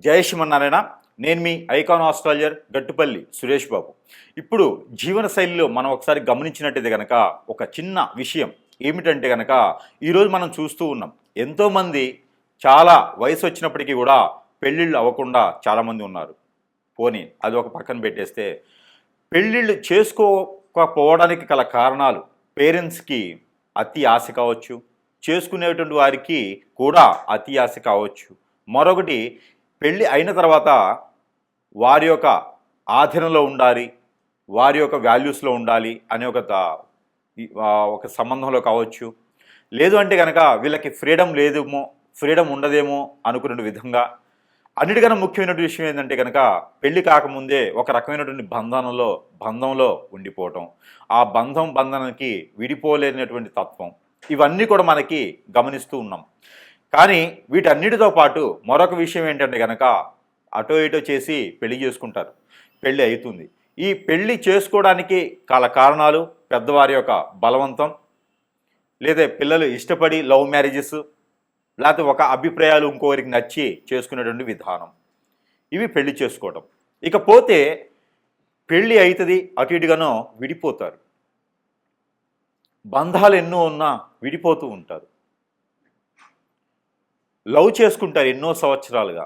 జై శ్రీమన్నారాయణ. నేను మీ icon astrologer Gattupalli Suresh Babu. ఇప్పుడు జీవన శైలిలో మనం ఒకసారి గమనించినట్టయితే కనుక ఒక చిన్న విషయం ఏమిటంటే కనుక ఈరోజు మనం చూస్తూ ఉన్నాం, ఎంతోమంది చాలా వయసు వచ్చినప్పటికీ కూడా పెళ్ళిళ్ళు అవ్వకుండా చాలామంది ఉన్నారు. పోనీ అది ఒక పక్కన పెట్టేస్తే, పెళ్ళిళ్ళు చేసుకోకపోవడానికి గల కారణాలు పేరెంట్స్కి అతి ఆశ కావచ్చు, చేసుకునేటువంటి వారికి కూడా అతి ఆశ కావచ్చు. మరొకటి, పెళ్ళి అయిన తర్వాత వారి యొక్క ఆధీనంలో ఉండాలి, వారి యొక్క వాల్యూస్లో ఉండాలి అనే ఒక సంబంధంలో కావచ్చు. లేదు అంటే కనుక వీళ్ళకి ఫ్రీడమ్ ఉండదేమో అనుకునే విధంగా. అన్నిటికన్నా ముఖ్యమైనటువంటి విషయం ఏంటంటే కనుక పెళ్లి కాకముందే ఒక రకమైనటువంటి బంధంలో ఉండిపోవటం, ఆ బంధానికి విడిపోలేనటువంటి తత్వం, ఇవన్నీ కూడా మనకి గమనిస్తూ ఉన్నాం. కానీ వీటన్నిటితో పాటు మరొక విషయం ఏంటంటే కనుక అటో ఇటో చేసి పెళ్లి చేసుకుంటారు, పెళ్ళి అవుతుంది. ఈ పెళ్ళి చేసుకోవడానికి కారణాలు పెద్దవారి యొక్క బలవంతం, లేదా పిల్లలు ఇష్టపడి లవ్ మ్యారేజెస్, లేకపోతే ఒక అభిప్రాయాలు ఇంకోరికి నచ్చి చేసుకునేటువంటి విధానం, ఇవి పెళ్లి చేసుకోవడం. ఇకపోతే పెళ్ళి అవుతుంది, అటు ఇటుగానో విడిపోతారు. బంధాలు ఎన్నో ఉన్నా విడిపోతూ ఉంటారు. లవ్ చేసుకుంటారు ఎన్నో సంవత్సరాలుగా,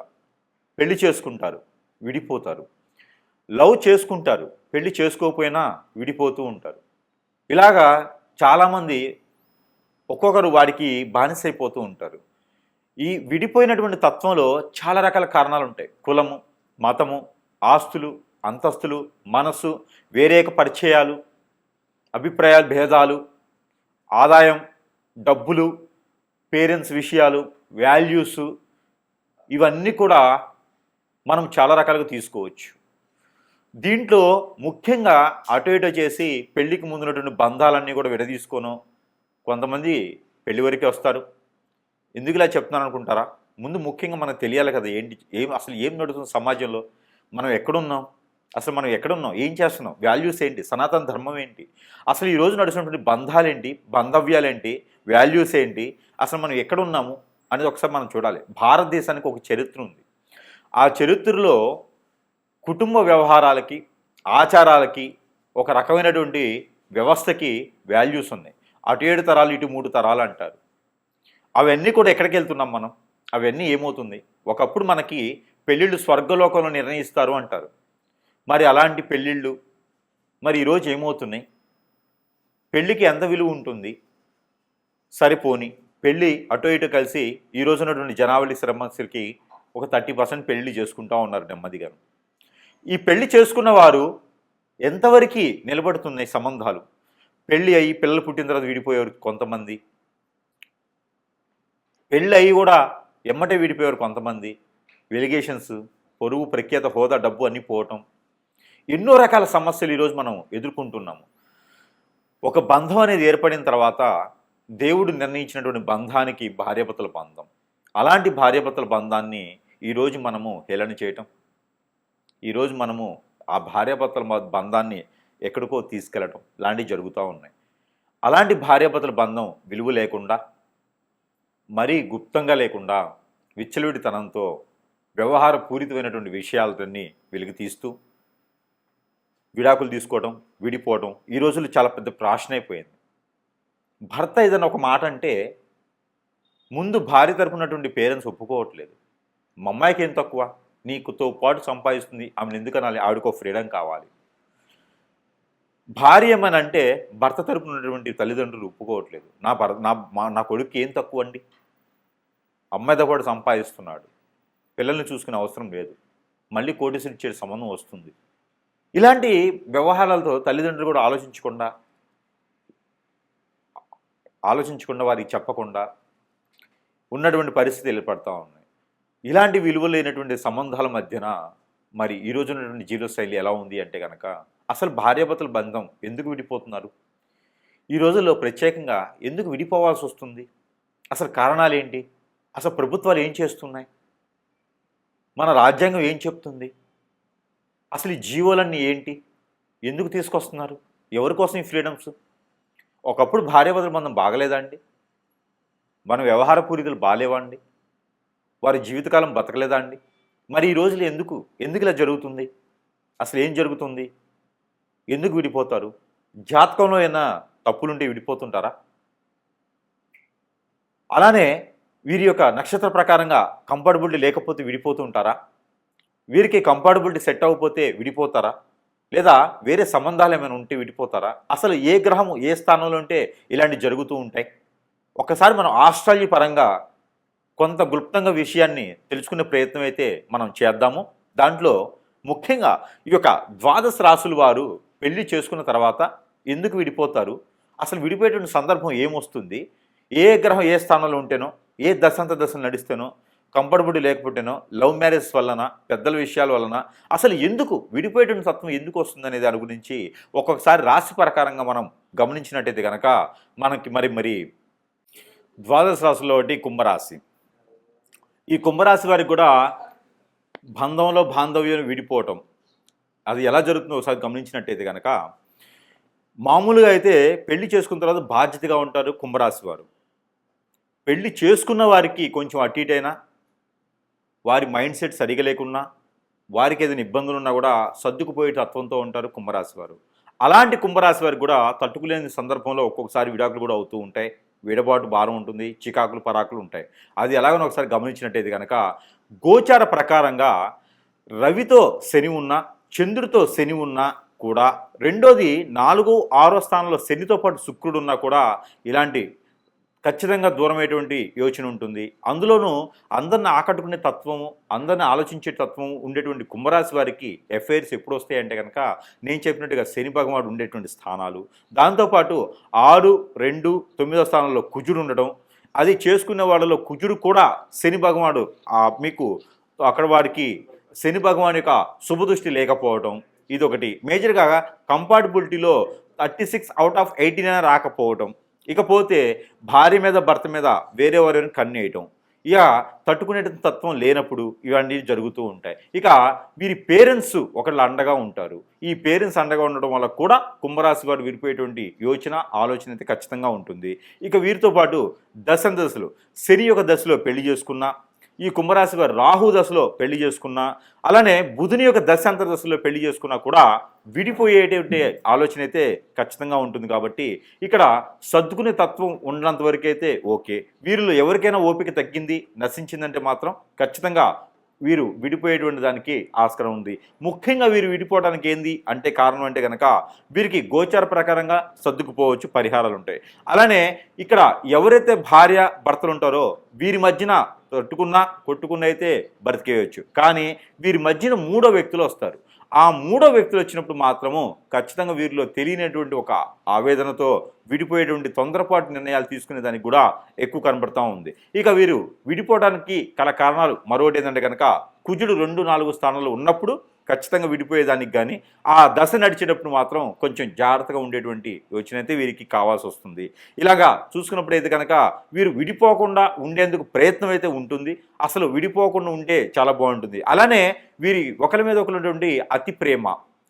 పెళ్లి చేసుకుంటారు, విడిపోతారు. లవ్ చేసుకుంటారు, పెళ్లి చేసుకోకపోయినా విడిపోతూ ఉంటారు. ఇలాగా చాలామంది ఒక్కొక్కరు వాడికి బానిసైపోతూ ఉంటారు. ఈ విడిపోయినటువంటి తత్వంలో చాలా రకాల కారణాలు ఉంటాయి. కులము, మతము, ఆస్తులు, అంతస్తులు, మనస్సు, వేరేక పరిచయాలు, అభిప్రాయాలు, భేదాలు, ఆదాయం, డబ్బులు, పేరెంట్స్ విషయాలు, వాల్యూస్, ఇవన్నీ కూడా మనం చాలా రకాలుగా తీసుకోవచ్చు. దీంట్లో ముఖ్యంగా అటు ఇటు చేసి పెళ్లికి ముందున్నటువంటి బంధాలన్నీ కూడా విడదీసుకోను కొంతమంది పెళ్లి వరకే వస్తారు. ఎందుకు ఇలా చెప్తున్నాను అనుకుంటారా? ముందు ముఖ్యంగా మనకు తెలియాలి కదా, అసలు ఏం నడుస్తుంది సమాజంలో, మనం ఎక్కడున్నాం, అసలు మనం ఎక్కడున్నాం, ఏం చేస్తున్నాం, వాల్యూస్ ఏంటి, సనాతన ధర్మం ఏంటి, అసలు ఈరోజు నడుస్తున్నటువంటి బంధాలేంటి, బంధవ్యాలేంటి, వాల్యూస్ ఏంటి, అసలు మనం ఎక్కడున్నాము అనేది ఒకసారి మనం చూడాలి. భారతదేశానికి ఒక చరిత్ర ఉంది. ఆ చరిత్రలో కుటుంబ వ్యవహారాలకి, ఆచారాలకి, ఒక రకమైనటువంటి వ్యవస్థకి వాల్యూస్ ఉన్నాయి. అటు 7 తరాలు, ఇటు 3 తరాలు అంటారు. అవన్నీ కూడా ఎక్కడికి వెళ్తున్నాం మనం? అవన్నీ ఏమవుతుంది? ఒకప్పుడు మనకి పెళ్ళిళ్ళు స్వర్గలోకంలో నిర్ణయిస్తారు అంటారు. మరి అలాంటి పెళ్ళిళ్ళు మరి ఈరోజు ఏమవుతున్నాయి? పెళ్ళికి ఎంత విలువ ఉంటుంది? సరిపోని పెళ్ళి అటు ఇటు కలిసి ఈరోజు ఉన్నటువంటి జనావళి సమస్యలకి ఒక 30% పెళ్ళి చేసుకుంటూ ఉన్నారు నెమ్మదిగా. ఈ పెళ్లి చేసుకున్న వారు ఎంతవరకు నిలబడుతున్నాయి సంబంధాలు? పెళ్ళి అయ్యి పిల్లలు పుట్టిన తర్వాత విడిపోయేవారు కొంతమంది, పెళ్ళి అయ్యి కూడా ఎమ్మటే విడిపోయేవారు కొంతమంది. వెలిగేషన్స్, పొరుగు, ప్రఖ్యాత, హోదా, డబ్బు అన్నీ పోవటం, ఎన్నో రకాల సమస్యలు ఈరోజు మనం ఎదుర్కొంటున్నాము. ఒక బంధం అనేది ఏర్పడిన తర్వాత దేవుడు నిర్ణయించినటువంటి బంధానికి భార్యాభర్తల బంధం, అలాంటి భార్యాభర్తల బంధాన్ని ఈరోజు మనము హేళన చేయటం, ఈరోజు మనము ఆ భార్యాభర్తల బంధాన్ని ఎక్కడికో తీసుకెళ్ళటం లాంటివి జరుగుతూ ఉన్నాయి. అలాంటి భార్యాభర్తల బంధం విలువ లేకుండా, మరీ గుప్తంగా లేకుండా, విచ్చలవిడితనంతో వ్యవహార పూరితమైనటువంటి విషయాలన్నీ వెలుగు తీస్తూ విడాకులు తీసుకోవడం, విడిపోవడం ఈ రోజుల్లో చాలా పెద్ద ప్రాషన్ అయిపోయింది. భర్త ఏదైనా ఒక మాట అంటే ముందు భార్య తరపునటువంటి పేరెంట్స్ ఒప్పుకోవట్లేదు. మా అమ్మాయికి ఏం తక్కువ, నీకుతో పాటు సంపాదిస్తుంది, ఆమెను ఎందుకనాలి, ఆవిడకో ఫ్రీడమ్ కావాలి. భార్య ఏమనంటే భర్త తరపున ఉన్నటువంటి తల్లిదండ్రులు ఒప్పుకోవట్లేదు. నా కొడుకు ఏం తక్కువ అండి, అమ్మాయితో పాటు సంపాదిస్తున్నాడు, పిల్లల్ని చూసుకునే అవసరం లేదు, మళ్ళీ కోటీసులు ఇచ్చే సంబంధం వస్తుంది. ఇలాంటి వ్యవహారాలతో తల్లిదండ్రులు కూడా ఆలోచించకుండా వారికి చెప్పకుండా ఉన్నటువంటి పరిస్థితి ఏర్పడతా ఉన్నాయి. ఇలాంటి విలువ లేనటువంటి సంబంధాల మధ్యన మరి ఈరోజు ఉన్నటువంటి జీవనశైలి ఎలా ఉంది అంటే కనుక అసలు భార్యాభర్తల బంధం ఎందుకు విడిపోతున్నారు? ఈ రోజుల్లో ప్రత్యేకంగా ఎందుకు విడిపోవాల్సి వస్తుంది? అసలు కారణాలు ఏంటి? అసలు ప్రభుత్వాలు ఏం చేస్తున్నాయి? మన రాజ్యాంగం ఏం చెప్తుంది? అసలు ఈ జీవోలన్నీ ఏంటి? ఎందుకు తీసుకొస్తున్నారు? ఎవరి కోసం ఈ ఫ్రీడమ్స్? ఒకప్పుడు భార్యాభర్తల బంధం బాగలేదా అండి? మన వ్యవహార పూరితలు బాగాలేవా అండి? వారి జీవితకాలం బతకలేదా అండి? మరి ఈ రోజులు ఎందుకు ఎందుకు ఇలా జరుగుతుంది? అసలు ఏం జరుగుతుంది? ఎందుకు విడిపోతారు? జాతకంలో ఏమైనా తప్పులుంటే విడిపోతుంటారా? అలానే వీరి యొక్క నక్షత్ర ప్రకారంగా కంపాటబిలిటీ లేకపోతే విడిపోతూ ఉంటారా? వీరికి కంపాటబిలిటీ సెట్ అవ్వకపోతే విడిపోతారా? లేదా వేరే సంబంధాలు ఏమైనా ఉంటే విడిపోతారా? అసలు ఏ గ్రహము ఏ స్థానంలో ఉంటే ఇలాంటివి జరుగుతూ ఉంటాయి? ఒక్కసారి మనం ఆస్ట్రాలజీ పరంగా కొంత గుప్తంగా విషయాన్ని తెలుసుకునే ప్రయత్నం అయితే మనం చేద్దాము. దాంట్లో ముఖ్యంగా ఈ యొక్క ద్వాదశ రాశుల వారు పెళ్లి చేసుకున్న తర్వాత ఎందుకు విడిపోతారు? అసలు విడిపోయేటువంటి సందర్భం ఏమొస్తుంది? ఏ గ్రహం ఏ స్థానంలో ఉంటేనో, ఏ దశంత దశలు నడిస్తేనో, కంఫర్టబుల్ లేకపోతేనో, లవ్ మ్యారేజ్ వలన, పెద్దల విషయాల వలన అసలు ఎందుకు విడిపోయేటువంటి తత్వం ఎందుకు వస్తుందనే దాని గురించి ఒక్కొక్కసారి రాశి ప్రకారంగా మనం గమనించినట్టయితే కనుక మనకి మరి ద్వాదశ రాశుల్లో ఒకటి కుంభరాశి. ఈ కుంభరాశి వారికి కూడా బంధంలో బాంధవ్యం విడిపోవటం అది ఎలా జరుగుతుందో ఒకసారి గమనించినట్టయితే కనుక మామూలుగా అయితే పెళ్లి చేసుకున్న తర్వాత బాధ్యతగా ఉంటారు కుంభరాశి వారు. పెళ్లి చేసుకున్న వారికి కొంచెం అటు ఇటైనా, వారి మైండ్ సెట్ సరిగా లేకున్నా, వారికి ఏదైనా ఇబ్బందులు ఉన్నా కూడా సర్దుకుపోయే తత్వంతో ఉంటారు కుంభరాశి వారు. అలాంటి కుంభరాశి వారికి కూడా తట్టుకులేని సందర్భంలో ఒక్కొక్కసారి విడాకులు కూడా అవుతూ ఉంటాయి. విడబాటు భారం ఉంటుంది, చికాకులు పరాకులు ఉంటాయి. అది ఎలాగనో ఒకసారి గమనించినట్టయితే కనుక గోచార ప్రకారంగా రవితో శని ఉన్నా, చంద్రుడితో శని ఉన్నా కూడా, రెండోది 4, 6 స్థానంలో శనితో పాటు శుక్రుడు ఉన్నా కూడా ఇలాంటి ఖచ్చితంగా దూరమైనటువంటి యోచన ఉంటుంది. అందులోనూ అందరిని ఆకట్టుకునే తత్వము, అందరిని ఆలోచించే తత్వము ఉండేటువంటి కుంభరాశి వారికి ఎఫైర్స్ ఎప్పుడు వస్తాయంటే కనుక నేను చెప్పినట్టుగా శని భగవానుడు ఉండేటువంటి స్థానాలు, దాంతోపాటు 6, 2, 9వ స్థానంలో కుజుడు ఉండడం, అది చేసుకునే వాళ్ళలో కుజుడు కూడా శని భగవానుడు మీకు అక్కడ వారికి శని భగవాన్ యొక్క శుభదృష్టి లేకపోవడం, ఇదొకటి. మేజర్గా కంపాటబిలిటీలో 36 అవుట్ ఆఫ్ 89 రాకపోవడం, ఇకపోతే భార్య మీద భర్త మీద వేరే వారిని కన్నేయటం, ఇక తట్టుకునే తత్వం లేనప్పుడు ఇవన్నీ జరుగుతూ ఉంటాయి. ఇక వీరి పేరెంట్స్ ఒకళ్ళు అండగా ఉంటారు. ఈ పేరెంట్స్ అండగా ఉండడం వల్ల కూడా కుంభరాశి వారు విడిపోయేటువంటి యోచన ఆలోచన అయితే ఖచ్చితంగా ఉంటుంది. ఇక వీరితో పాటు దశలు శని యొక్క దశలో పెళ్లి చేసుకున్న, ఈ కుంభరాశి వారు రాహు దశలో పెళ్లి చేసుకున్నా, అలానే బుధుని యొక్క దశాంతర దశలో పెళ్లి చేసుకున్నా కూడా విడిపోయేటువంటి ఆలోచన అయితే ఖచ్చితంగా ఉంటుంది. కాబట్టి ఇక్కడ సర్దుకునే తత్వం ఉన్నంత వరకు అయితే ఓకే. వీరిలో ఎవరికైనా ఓపిక తగ్గింది, నశించిందంటే మాత్రం ఖచ్చితంగా వీరు విడిపోయేటువంటి దానికి ఆస్కారం ఉంది. ముఖ్యంగా వీరు విడిపోవడానికి ఏంది అంటే కారణం అంటే కనుక వీరికి గోచార ప్రకారంగా సర్దుకుపోవచ్చు, పరిహారాలు ఉంటాయి. అలానే ఇక్కడ ఎవరైతే భార్య భర్తలు ఉంటారో వీరి మధ్యన కొట్టుకున్న అయితే బ్రతికేయచ్చు. కానీ వీరి మధ్యన 3వ వ్యక్తులు వస్తారు. ఆ 3వ వ్యక్తులు వచ్చినప్పుడు మాత్రము ఖచ్చితంగా వీరిలో తెలియనటువంటి ఒక ఆవేదనతో విడిపోయేటువంటి తొందరపాటు నిర్ణయాలు తీసుకునే దానికి కూడా ఎక్కువ కనబడుతూ ఉంది. ఇక వీరు విడిపోవడానికి గల కారణాలు మరొకటి ఏంటంటే కనుక కుజుడు 2, 4 స్థానాల్లో ఉన్నప్పుడు ఖచ్చితంగా విడిపోయేదానికి కానీ, ఆ దశ నడిచేటప్పుడు మాత్రం కొంచెం జాగ్రత్తగా ఉండేటువంటి యోచన అయితే వీరికి కావాల్సి వస్తుంది. ఇలాగా చూసుకున్నప్పుడు అయితే కనుక వీరు విడిపోకుండా ఉండేందుకు ప్రయత్నం అయితే ఉంటుంది. అసలు విడిపోకుండా ఉంటే చాలా బాగుంటుంది. అలానే వీరి ఒకరి మీద ఒకరి అతి ప్రేమ,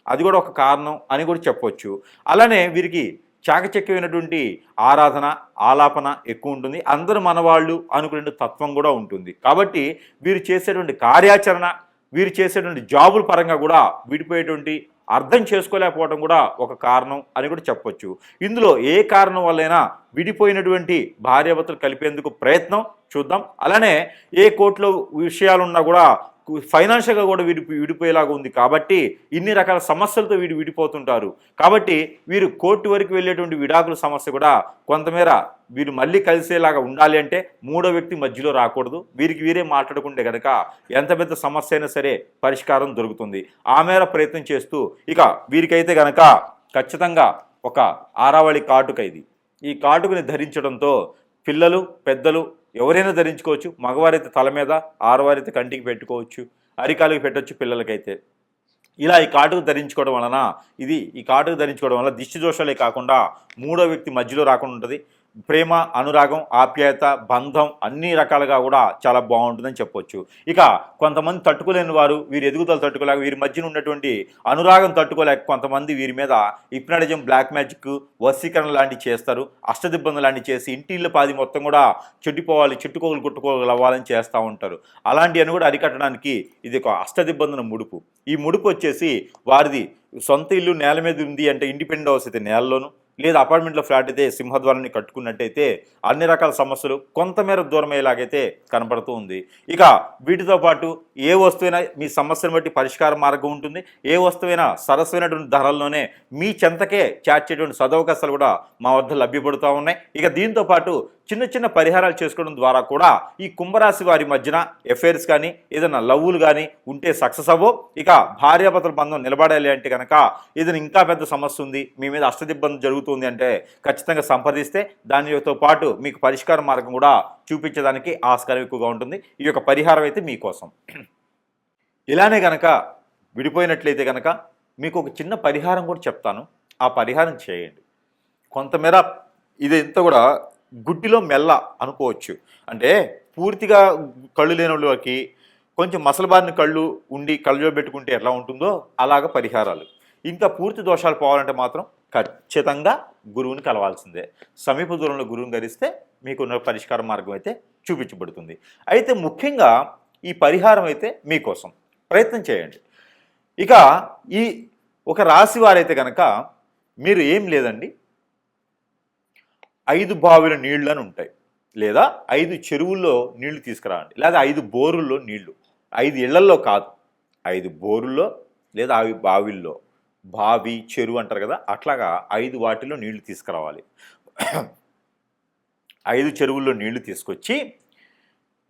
అది కూడా ఒక కారణం అని కూడా చెప్పవచ్చు. అలానే వీరికి చాకచక్యమైనటువంటి ఆరాధన, ఆలాపన ఎక్కువ ఉంటుంది. అందరూ మనవాళ్ళు అనుకునే తత్వం కూడా ఉంటుంది. కాబట్టి వీరు చేసేటువంటి కార్యాచరణ, వీరు చేసేటువంటి జాబుల పరంగా కూడా విడిపోయేటువంటి అర్థం చేసుకోలేకపోవడం కూడా ఒక కారణం అని కూడా చెప్పొచ్చు. ఇందులో ఏ కారణం వల్లైనా విడిపోయినటువంటి భార్యాభర్తలు కలిపేందుకు ప్రయత్నం చూద్దాం. అలానే ఏ కోర్టులో విషయాలున్నా కూడా ఫైనాన్షియల్గా కూడా విడిపోయేలాగా ఉంది. కాబట్టి ఇన్ని రకాల సమస్యలతో విడిపోతుంటారు. కాబట్టి వీరు కోర్టు వరకు వెళ్ళేటువంటి విడాకుల సమస్య కూడా కొంతమేర వీరు మళ్ళీ కలిసేలాగా ఉండాలి అంటే 3వ వ్యక్తి మధ్యలో రాకూడదు. వీరికి వీరే మాట్లాడుకుంటే కనుక ఎంత పెద్ద సమస్య అయినా సరే పరిష్కారం దొరుకుతుంది. ఆ మేర ప్రయత్నం చేస్తూ ఇక వీరికైతే కనుక ఖచ్చితంగా ఒక ఆరావళి కాటుక ఇది. ఈ కాటుకని ధరించడంతో పిల్లలు, పెద్దలు ఎవరైనా ధరించుకోవచ్చు. మగవారైతే తల మీద, ఆడవారైతే కంటికి పెట్టుకోవచ్చు, అరికాలకు పెట్టవచ్చు పిల్లలకైతే. ఇలా ఈ కాటుకు ధరించుకోవడం వలన ఈ కాటుకు ధరించుకోవడం వల్ల దిష్టి దోషాలే కాకుండా 3వ వ్యక్తి మధ్యలో రాకుండా ఉంటుంది. ప్రేమ, అనురాగం, ఆప్యాయత, బంధం అన్ని రకాలుగా కూడా చాలా బాగుంటుందని చెప్పొచ్చు. ఇక కొంతమంది తట్టుకోలేని వారు, వీరి ఎదుగుదల తట్టుకోలేక, వీరి మధ్యన ఉన్నటువంటి అనురాగం తట్టుకోలేక కొంతమంది వీరి మీద హిప్నాటిజం, బ్లాక్ మ్యాజిక్, వశీకరణ లాంటివి చేస్తారు. అష్టదిబ్బంది లాంటివి చేసి ఇంటిళ్ళ పాది మొత్తం కూడా చెడిపోవాలి, చెట్టుకోగలు గుట్టుకోగలు అవ్వాలని చేస్తూ ఉంటారు. అలాంటివన్నీ కూడా అరికట్టడానికి ఇది ఒక అష్టదిబ్బందుల ముడుపు. ఈ ముడుపు వచ్చేసి వారిది సొంత ఇల్లు నేల మీద ఉంది అంటే ఇండిపెండెంట్ హౌస్ అయితే నేలలోను, లేదా అపార్ట్మెంట్లో ఫ్లాట్ అయితే సింహద్వారాన్ని కట్టుకున్నట్టయితే అన్ని రకాల సమస్యలు కొంతమేర దూరం అయ్యేలాగైతే కనపడుతూ ఉంది. ఇక వీటితో పాటు ఏ వస్తువైనా మీ సమస్యను బట్టి పరిష్కార మార్గం ఉంటుంది. ఏ వస్తువైనా సరసమైనటువంటి ధరల్లోనే మీ చెంతకే చేర్చేటువంటి సదవకాశాలు కూడా మా వద్ద లభ్యపడుతూ ఉన్నాయి. ఇక దీంతో పాటు చిన్న చిన్న పరిహారాలు చేసుకోవడం ద్వారా కూడా ఈ కుంభరాశి వారి మధ్యన ఎఫైర్స్ కానీ ఏదైనా లవ్వులు కానీ ఉంటే సక్సెస్ అవ్వో, ఇక భార్యాభర్తల బంధం నిలబడాలి అంటే కనుక ఏదైనా ఇంకా పెద్ద సమస్య ఉంది, మీ మీద అష్టదిబ్బంది జరుగుతుంది అంటే ఖచ్చితంగా సంప్రదిస్తే దానితో పాటు మీకు పరిష్కార మార్గం కూడా చూపించడానికి ఆస్కారం ఎక్కువగా ఉంటుంది. ఈ యొక్క పరిహారం అయితే మీకోసం. ఇలానే కనుక విడిపోయినట్లయితే కనుక మీకు ఒక చిన్న పరిహారం కూడా చెప్తాను. ఆ పరిహారం చేయండి. కొంతమేర ఇదంతా కూడా గుడ్డిలో మెల్ల అనుకోవచ్చు. అంటే పూర్తిగా కళ్ళు లేని వాళ్ళకి కొంచెం మసలబారిన కళ్ళు ఉండి కళ్ళలో పెట్టుకుంటే ఎలా ఉంటుందో అలాగ పరిహారాలు. ఇంకా పూర్తి దోషాలు పోవాలంటే మాత్రం ఖచ్చితంగా గురువుని కలవాల్సిందే. సమీప దూరంలో గురువుని కలిస్తే మీకున్న పరిష్కార మార్గం అయితే చూపించబడుతుంది. అయితే ముఖ్యంగా ఈ పరిహారం అయితే మీకోసం ప్రయత్నం చేయండి. ఇక ఈ ఒక రాశి వారైతే కనుక మీరు ఏం లేదండి, 5 బావిల నీళ్ళు అని ఉంటాయి, లేదా 5 చెరువుల్లో నీళ్లు తీసుకురావండి, లేదా 5 బోరుల్లో నీళ్లు. 5 ఇళ్లల్లో కాదు, 5 బోరుల్లో లేదా 5 బావిల్లో, బావి చెరువు అంటారు కదా, అట్లాగా 5 వాటిల్లో నీళ్లు తీసుకురావాలి. 5 చెరువుల్లో నీళ్లు తీసుకొచ్చి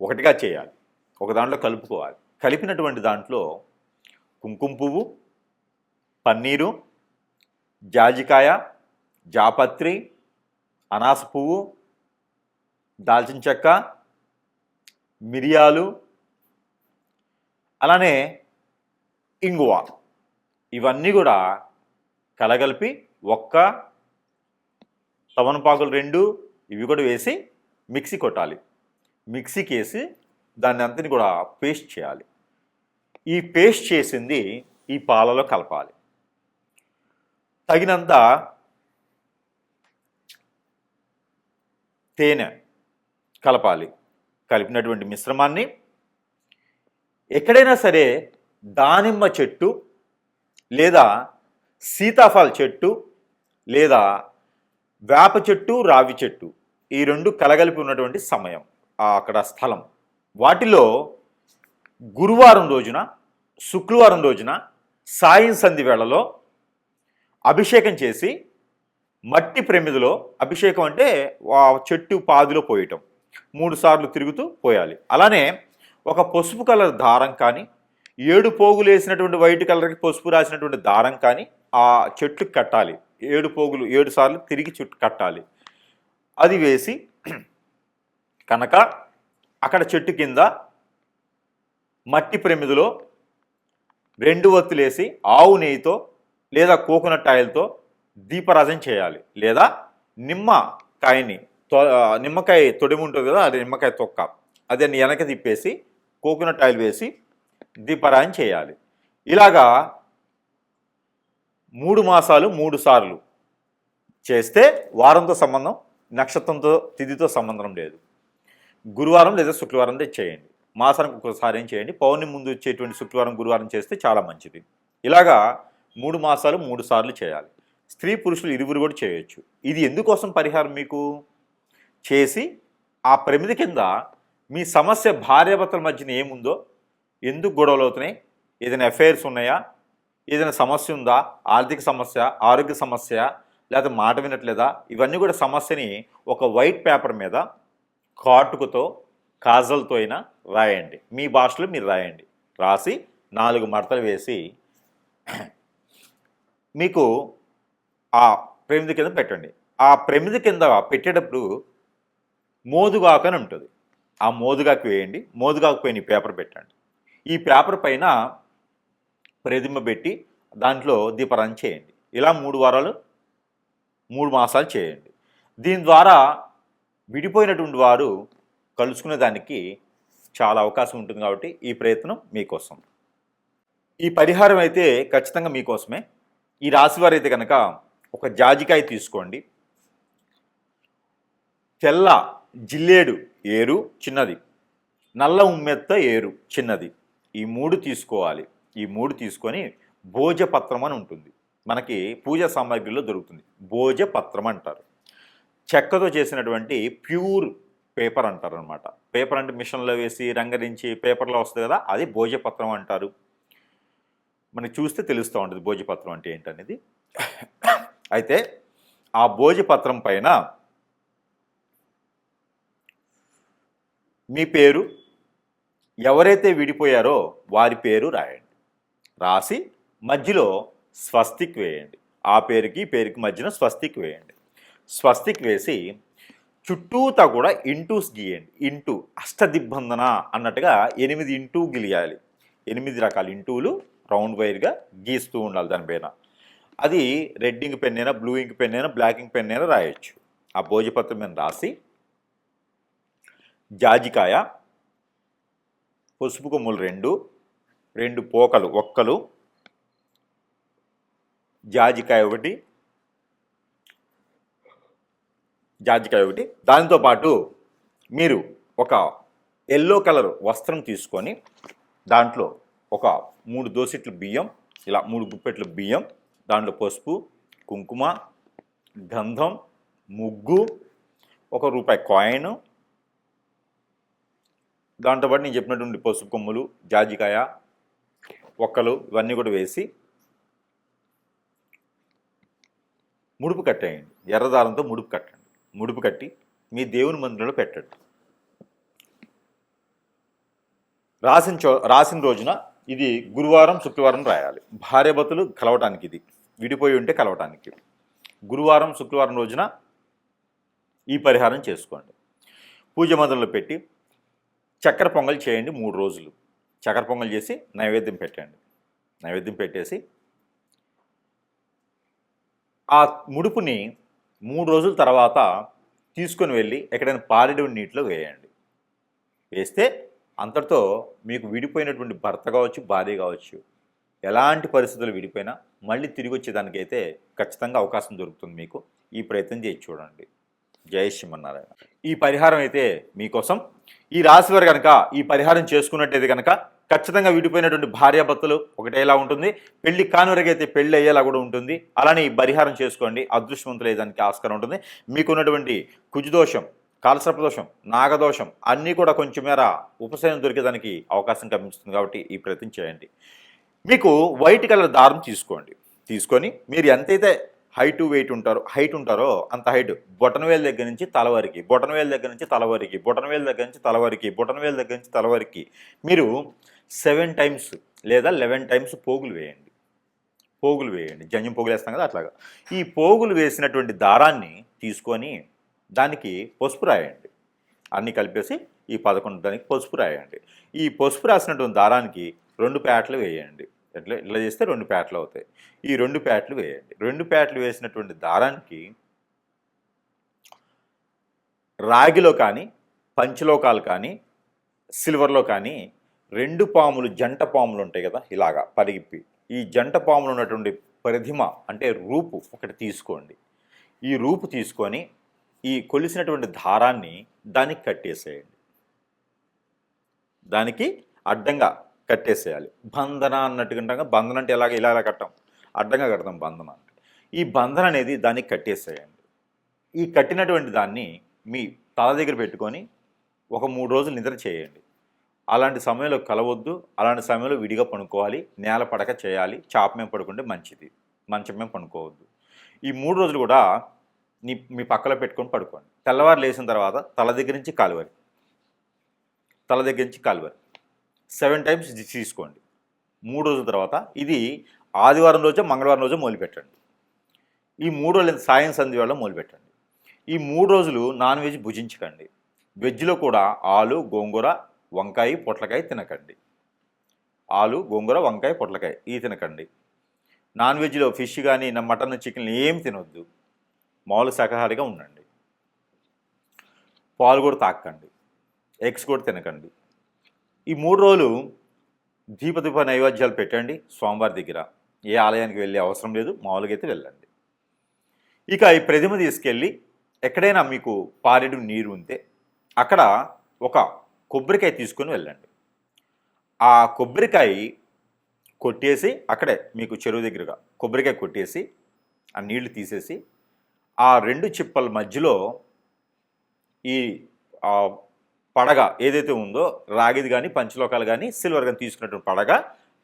ఒకటిగా చేయాలి. ఒక దాంట్లో కలుపుకోవాలి. కలిపినటువంటి దాంట్లో కుంకుమ పువ్వు, పన్నీరు, జాజికాయ, జాపత్రి, అనాస పువ్వు, దాల్చిన చెక్క, మిరియాలు, అలానే ఇంగువ, ఇవన్నీ కూడా కలగలిపి ఒక్క తమలపాకులు 2 ఇవి కూడా వేసి మిక్సీ కొట్టాలి. మిక్సీకి వేసి దాన్ని అంతని కూడా పేస్ట్ చేయాలి. ఈ పేస్ట్ చేసింది ఈ పాలలో కలపాలి. తగినంత తేనె కలపాలి. కలిపినటువంటి మిశ్రమాన్ని ఎక్కడైనా సరే దానిమ్మ చెట్టు లేదా సీతాఫల చెట్టు లేదా వేప చెట్టు, రావి చెట్టు, ఈ 2 కలగలిపి ఉన్నటువంటి సమయం అక్కడ స్థలం, వాటిలో గురువారం రోజున, శుక్రవారం రోజున సాయం సంధి వేళలో అభిషేకం చేసి మట్టి ప్రమిదిలో, అభిషేకం అంటే చెట్టు పాదిలో పోయటం, 3 సార్లు తిరుగుతూ పోయాలి. అలానే ఒక పసుపు కలర్ దారం కానీ, 7 పోగులు వేసినటువంటి వైట్ కలర్కి పసుపు రాసినటువంటి దారం కానీ ఆ చెట్టుకు కట్టాలి. 7 పోగులు 7 సార్లు తిరిగి చుట్టూ కట్టాలి. అది వేసి కనుక అక్కడ చెట్టు కింద మట్టి ప్రమిదిలో 2 ఒత్తులేసి ఆవు నెయ్యితో లేదా కోకోనట్ ఆయిల్తో దీపారాధన చేయాలి. లేదా నిమ్మకాయ తొడిమి ఉంటుంది కదా, అది నిమ్మకాయ తొక్క, అదే వెనక తిప్పేసి కోకోనట్ ఆయిల్ వేసి దీపారాధన చేయాలి. ఇలాగా 3 మాసాలు 3 సార్లు చేస్తే వారంతో సంబంధం, నక్షత్రంతో తిథితో సంబంధం లేదు. గురువారం లేదా శుక్రవారం చేయండి. మాసానికి ఒకసారి ఏం చేయండి. పౌర్ణమి ముందు వచ్చేటువంటి శుక్రవారం, గురువారం చేస్తే చాలా మంచిది. ఇలాగా 3 మాసాలు 3 సార్లు చేయాలి. స్త్రీ పురుషులు ఇరువురు కూడా చేయొచ్చు. ఇది ఎందుకోసం పరిహారం మీకు చేసి ఆ ప్రమిది కింద మీ సమస్య భార్యాభర్తల మధ్యన ఏముందో, ఎందుకు గొడవలు అవుతున్నాయి, ఏదైనా ఎఫైర్స్ ఉన్నాయా, ఏదైనా సమస్య ఉందా, ఆర్థిక సమస్య, ఆరోగ్య సమస్య, లేకపోతే మాట వినట్లేదా, ఇవన్నీ కూడా సమస్యని ఒక వైట్ పేపర్ మీద కాటుకతో, కాజల్తో అయినా రాయండి. మీ భాషలో మీరు రాయండి. రాసి 4 మడతలు వేసి మీకు ఆ ప్రమిది కింద పెట్టండి. ఆ ప్రమిది కింద పెట్టేటప్పుడు మోదుగాకు అని ఉంటుంది. ఆ మోదుగాకు వేయండి. మోదుగాకు పైన పేపర్ పెట్టండి. ఈ పేపర్ పైన ప్రతిమ పెట్టి దాంట్లో దీపారాధన చేయండి. ఇలా 3 వారాలు 3 మాసాలు చేయండి. దీని ద్వారా విడిపోయినటువంటి వారు కలుసుకునే దానికి చాలా అవకాశం ఉంటుంది కాబట్టి ఈ ప్రయత్నం మీకోసం. ఈ పరిహారం అయితే ఖచ్చితంగా మీకోసమే. ఈ రాశివారు అయితే కనుక ఒక జాజికాయ తీసుకోండి, తెల్ల జిల్లేడు ఏరు చిన్నది, నల్ల ఉమ్మెత్త ఏరు చిన్నది, ఈ 3 తీసుకోవాలి. ఈ 3 తీసుకొని భోజపత్రం అని ఉంటుంది, మనకి పూజా సామాగ్రిలో దొరుకుతుంది. భోజపత్రం అంటారు. చెక్కతో చేసినటువంటి ప్యూర్ పేపర్ అంటారు అనమాట. పేపర్ అంటే మిషన్లో వేసి రంగరించి పేపర్లో వస్తుంది కదా, అది భోజపత్రం అంటారు. మనకి చూస్తే తెలుస్తూ ఉంటుంది భోజపత్రం అంటే ఏంటనేది. అయితే ఆ భోజపత్రం పైన మీ పేరు, ఎవరైతే విడిపోయారో వారి పేరు రాయండి. రాసి మధ్యలో స్వస్తిక్ వేయండి. ఆ పేరుకి పేరుకి మధ్యన స్వస్తిక్ వేయండి. స్వస్తిక్ వేసి చుట్టూతా కూడా ఇంటూస్ గీయండి. ఇంటూ అష్టదిబ్బందన అన్నట్టుగా 8 ఇంటూ గిలియాలి. 8 రకాల ఇంటూలు రౌండ్ వైర్గా గీస్తూ ఉండాలి దానిపైన. అది రెడ్ ఇంక్ పెన్ అయినా, బ్లూ ఇంక్ పెన్ అయినా, బ్లాక్ ఇంక్ పెన్ అయినా రాయొచ్చు. ఆ భోజపత్రం మీద రాసి జాజికాయ, పసుపు కొమ్ములు 2 పోకలు ఒక్కలు, జాజికాయ ఒకటి, దానితో పాటు మీరు ఒక ఎల్లో కలర్ వస్త్రం తీసుకొని దాంట్లో ఒక 3 దోసెట్లు బియ్యం, ఇలా 3 గుప్పెట్లు బియ్యం, దాంట్లో పసుపు, కుంకుమ, గంధం, ముగ్గు, ₹1 కాయిన్, దాంతోపాటు నేను చెప్పినటువంటి పసుపు కొమ్ములు, జాజికాయ, ఒక్కలు ఇవన్నీ కూడా వేసి ముడుపు కట్టేయండి. ఎర్రదారంతో ముడుపు కట్టండి. ముడుపు కట్టి మీ దేవుని మందిరంలో పెట్టండి. రాసిన రోజున ఇది గురువారం, శుక్రవారం రాయాలి. భార్యాభర్తలు కలవటానికి, ఇది విడిపోయి ఉంటే కలవటానికి గురువారం, శుక్రవారం రోజున ఈ పరిహారం చేసుకోండి. పూజ మందిరంలో పెట్టి చక్కెర పొంగల్ చేయండి. 3 రోజులు చక్కెర పొంగల్ చేసి నైవేద్యం పెట్టండి. నైవేద్యం పెట్టేసి ఆ ముడుపుని 3 రోజుల తర్వాత తీసుకొని వెళ్ళి ఎక్కడైనా పారేడు నీటిలో వేయండి. వేస్తే అంతటితో మీకు విడిపోయినటువంటి భర్త కావచ్చు, భార్య కావచ్చు, ఎలాంటి పరిస్థితులు విడిపోయినా మళ్ళీ తిరిగి వచ్చేదానికైతే ఖచ్చితంగా అవకాశం దొరుకుతుంది మీకు. ఈ ప్రయత్నం చేసి చూడండి. జై శ్రీమన్నారాయణ. ఈ పరిహారం అయితే మీకోసం. ఈ రాశి వారు కనుక ఈ పరిహారం చేసుకున్నట్టయితే కనుక ఖచ్చితంగా విడిపోయినటువంటి భార్యాభర్తలు ఒకటేలా ఉంటుంది, పెళ్లి కానివరకైతే పెళ్లి అయ్యేలా కూడా ఉంటుంది. అలానే ఈ పరిహారం చేసుకోండి, అదృష్టవంతులు అయ్యేదానికి ఆస్కారం ఉంటుంది. మీకున్నటువంటి కుజదోషం, కాలసర్పదోషం, నాగదోషం అన్నీ కూడా కొంచెం మేర ఉపశమనం దొరికేదానికి అవకాశం కనిపిస్తుంది. కాబట్టి ఈ ప్రయత్నం చేయండి. మీకు వైట్ కలర్ దారం తీసుకోండి. తీసుకొని మీరు ఎంతైతే హైట్ ఉంటారో అంత హైట్, బొటనవేలు దగ్గర నుంచి తల వరకు, బొటనవేలు దగ్గర నుంచి తల వరకు, బొటనవేలు దగ్గర నుంచి తల వరకు, బొటనవేలు దగ్గర నుంచి తల వరకు మీరు 7 టైమ్స్ లేదా 11 టైమ్స్ పోగులు వేయండి. జంజం పోగులు వేస్తాం కదా అట్లాగా. ఈ పోగులు వేసినటువంటి దారాన్ని తీసుకొని దానికి పసుపు రాయండి. అన్నీ కలిపేసి ఈ 11 దానికి పసుపు రాయండి. ఈ పసుపు రాసినటువంటి దారానికి 2 పేటలు వేయండి. ఇట్లా చేస్తే 2 పేటలు అవుతాయి. ఈ 2 పేటలు వేయండి. 2 పేటలు వేసినటువంటి దారానికి రాగిలో కానీ, పంచలోకాలు కానీ, సిల్వర్లో కానీ 2 పాములు, జంట పాములు ఉంటాయి కదా ఇలాగా పరిగిప్పి, ఈ జంట పాములు ఉన్నటువంటి ప్రతిమ అంటే రూపు ఒకటి తీసుకోండి. ఈ రూపు తీసుకొని ఈ కొలిసినటువంటి దారాన్ని దానికి కట్టేసేయండి. దానికి అడ్డంగా కట్టేసేయాలి. బంధన అన్నట్టుగా, బంధన అంటే ఇలా కట్టాం, అడ్డంగా కడతాం బంధన అంటే. ఈ బంధన అనేది దానికి కట్టేసేయండి. ఈ కట్టినటువంటి దాన్ని మీ తల దగ్గర పెట్టుకొని ఒక 3 రోజులు నిద్ర చేయండి. అలాంటి సమయంలో కలవద్దు, అలాంటి సమయంలో విడిగా పడుకోవాలి. నేల పడక చేయాలి. చాప మీద పడుకుంటే మంచిది, మంచం మీద పడుకోవద్దు. ఈ 3 రోజులు కూడా మీ పక్కలో పెట్టుకొని పడుకోండి. తెల్లవారు లేచిన తర్వాత తల దగ్గర నుంచి కాలు వరకు 7 టైమ్స్ తీసుకోండి. 3 రోజుల తర్వాత ఇది ఆదివారం రోజు, మంగళవారం రోజు మొదలుపెట్టండి. ఈ 3 రోజులు సాయం సంధ్య వేళ మొదలుపెట్టండి. ఈ 3 రోజులు నాన్ వెజ్ భుజించకండి. వెజ్లో కూడా ఆలు, గోంగూర, వంకాయ, పొట్లకాయ తినకండి. ఆలు, గోంగూర, వంకాయ, పొట్లకాయ ఇవి తినకండి. నాన్ వెజ్లో ఫిష్ కానీ, మటన్, చికెన్ ఏం తినొద్దు. మామూలు శాకాహారిగా ఉండండి. పాలు కూడా తాకండి, ఎగ్స్ కూడా తినకండి. ఈ 3 రోజులు దీప నైవేద్యాలు పెట్టండి స్వామివారి దగ్గర. ఏ ఆలయానికి వెళ్ళే అవసరం లేదు, మామూలుగా అయితే వెళ్ళండి. ఇక ఈ ప్రతిమ తీసుకెళ్ళి ఎక్కడైనా మీకు పారెడు నీరు ఉంటే అక్కడ ఒక కొబ్బరికాయ తీసుకొని వెళ్ళండి. ఆ కొబ్బరికాయ కొట్టేసి అక్కడే మీకు చెరువు దగ్గరగా కొబ్బరికాయ కొట్టేసి ఆ నీళ్లు తీసేసి ఆ 2 చిప్పల మధ్యలో ఈ పడగ ఏదైతే ఉందో రాగిది కానీ పంచలోకాలు కానీ సిల్వర్ కానీ తీసుకున్నటువంటి పడగ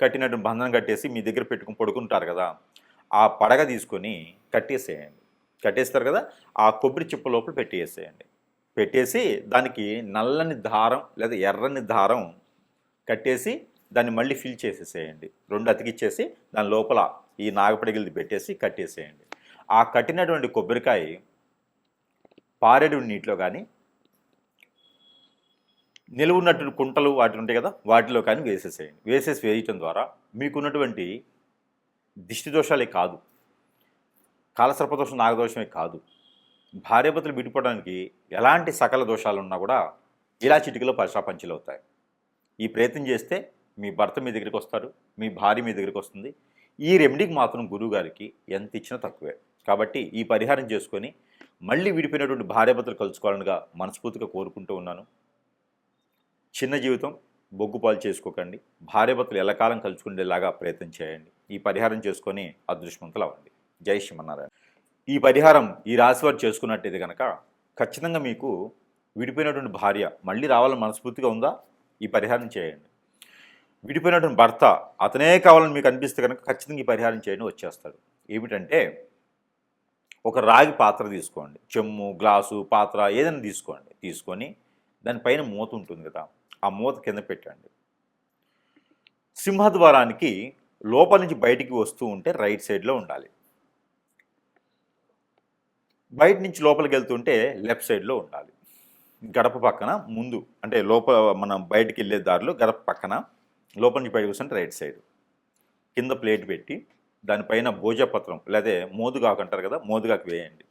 కట్టినటువంటి బంధనం కట్టేసి మీ దగ్గర పెట్టుకుని పడుకుంటారు కదా, ఆ పడగ తీసుకొని కట్టేసేయండి. కట్టేస్తారు కదా, ఆ కొబ్బరి చిప్ప లోపల పెట్టేసేయండి. పెట్టేసి దానికి నల్లని దారం లేదా ఎర్రని దారం కట్టేసి దాన్ని మళ్ళీ ఫిల్ చేసేసేయండి. 2 అతికిచ్చేసి దాని లోపల ఈ నాగపడిగిలిది పెట్టేసి కట్టేసేయండి. ఆ కట్టినటువంటి కొబ్బరికాయ పారెడు నీటిలో కానీ నిలువున్నటువంటి కుంటలు వాటి ఉంటాయి కదా, వాటిలో కానీ వేసేసేయండి. వేయటం ద్వారా మీకున్నటువంటి దిష్టి దోషాలే కాదు, కాలసర్పదోషం నాగదోషమే కాదు, భార్యాభర్తలు విడిపోవడానికి ఎలాంటి సకల దోషాలు ఉన్నా కూడా ఇలా చిటికలో పశాపంచలు అవుతాయి. ఈ ప్రయత్నం చేస్తే మీ భర్త మీ దగ్గరికి వస్తారు, మీ భార్య మీ దగ్గరికి వస్తుంది. ఈ రెమెడీకి మాత్రం గురువుగారికి ఎంత ఇచ్చినా తక్కువే. కాబట్టి ఈ పరిహారం చేసుకొని మళ్ళీ విడిపోయినటువంటి భార్యాభర్తలు కలుసుకోవాలనిగా మనస్ఫూర్తిగా కోరుకుంటూ ఉన్నాను. చిన్న జీవితం బొగ్గుపాలు చేసుకోకండి, భార్యాభర్తలు ఎల్లకాలం కలుసుకునేలాగా ప్రయత్నం చేయండి. ఈ పరిహారం చేసుకొని అదృష్టవంతులు అవ్వండి. జై శ్రీమన్నారాయణ. ఈ పరిహారం ఈ రాశి వారు చేసుకున్నట్టయితే కనుక ఖచ్చితంగా మీకు విడిపోయినటువంటి భార్య మళ్ళీ రావాలని మనస్ఫూర్తిగా ఉందా, ఈ పరిహారం చేయండి. విడిపోయినటువంటి భర్త అతనే కావాలని మీకు అనిపిస్తే కనుక ఖచ్చితంగా ఈ పరిహారం చేయండి, వచ్చేస్తాడు. ఏమిటంటే ఒక రాగి పాత్ర తీసుకోండి, చెమ్ము గ్లాసు పాత్ర ఏదైనా తీసుకోండి. తీసుకొని దానిపైన మూత ఉంటుంది కదా, ఆ మూత కింద పెట్టండి. సింహద్వారానికి లోపల నుంచి బయటికి వస్తూ ఉంటే రైట్ సైడ్లో ఉండాలి, బయట నుంచి లోపలికి వెళ్తుంటే లెఫ్ట్ సైడ్లో ఉండాలి. గడప పక్కన ముందు అంటే లోపల మనం బయటికి వెళ్ళే దారిలో గడప పక్కన లోపల నుంచి బయటకు వస్తుంటే రైట్ సైడ్. కింద ప్లేట్ పెట్టి దానిపైన భోజపత్రం లేదా మోదుగాకు అంటారు కదా, మోదుగాకు వేయండి.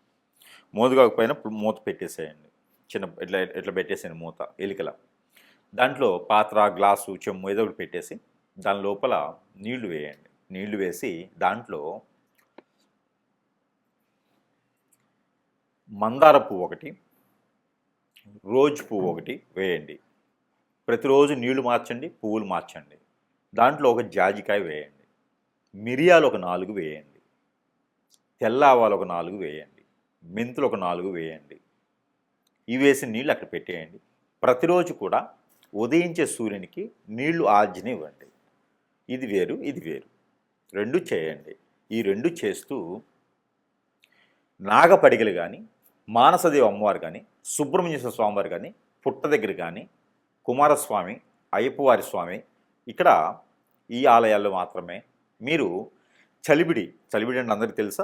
మోదుగాకు పైన మూత పెట్టేసేయండి, చిన్న ఇట్లా పెట్టేసేయండి మూత ఎలికల. దాంట్లో పాత్ర గ్లాసు చెమ్ము ఏదో ఒకటి పెట్టేసి దాని లోపల నీళ్లు వేయండి. నీళ్లు వేసి దాంట్లో మందార పువ్వు ఒకటి, రోజ్ పువ్వు ఒకటి వేయండి. ప్రతిరోజు నీళ్లు మార్చండి, పువ్వులు మార్చండి. దాంట్లో ఒక జాజికాయ వేయండి, మిరియాలు ఒక 4 వేయండి, తెల్ల ఆవాలు ఒక 4 వేయండి, మెంతులు ఒక 4 వేయండి. ఇవి వేసిన నీళ్ళు అక్కడ పెట్టేయండి. ప్రతిరోజు కూడా ఉదయించే సూర్యునికి నీళ్లు ఆర్జన ఇవ్వండి. ఇది వేరు ఇది వేరు, 2 చేయండి. ఈ 2 చేస్తూ నాగపడిగలు కానీ, మానసదేవి అమ్మవారు కానీ, సుబ్రహ్మణ్యేశ్వర స్వామివారు కానీ, పుట్ట దగ్గర కానీ, కుమారస్వామి, అయ్యప్పవారి స్వామి, ఇక్కడ ఈ ఆలయాల్లో మాత్రమే మీరు చలిబిడి అంటే అందరికీ తెలుసా,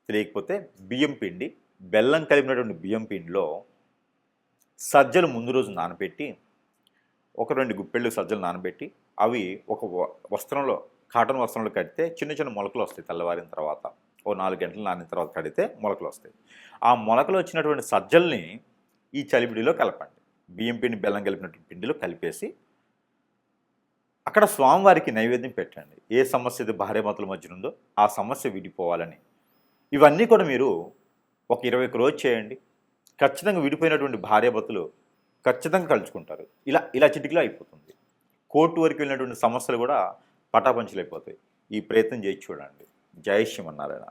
తెలియకపోతే బియ్యం పిండి బెల్లం కలిపినటువంటి బియ్యం పిండిలో సజ్జలు ముందు రోజు నానబెట్టి ఒక 2 గుప్పెళ్ళు సజ్జలు నానబెట్టి అవి ఒక వస్త్రంలో కాటన్ వస్త్రంలో కడితే చిన్న చిన్న మొలకలు వస్తాయి. తెల్లవారిన తర్వాత ఓ 4 గంటలు నానిన తర్వాత కడితే మొలకలు వస్తాయి. ఆ మొలకలు వచ్చినటువంటి సజ్జల్ని ఈ చలిబిడిలో కలపండి. బియ్యం పిండి బెల్లం కలిపినటువంటి పిండిలో కలిపేసి అక్కడ స్వామివారికి నైవేద్యం పెట్టండి. ఏ సమస్య అయితే భార్యాభర్తల మధ్య ఉందో ఆ సమస్య విడిపోవాలని. ఇవన్నీ కూడా మీరు ఒక 21 రోజు చేయండి. ఖచ్చితంగా విడిపోయినటువంటి భార్యాభర్తలు ఖచ్చితంగా కలుసుకుంటారు. ఇలా చిటికలో అయిపోతుంది. కోర్టు వరకు వెళ్ళినటువంటి సమస్యలు కూడా పటాపంచలైపోతాయి. ఈ ప్రయత్నం చేసి చూడండి. జై శ్రీమన్నారాయణ.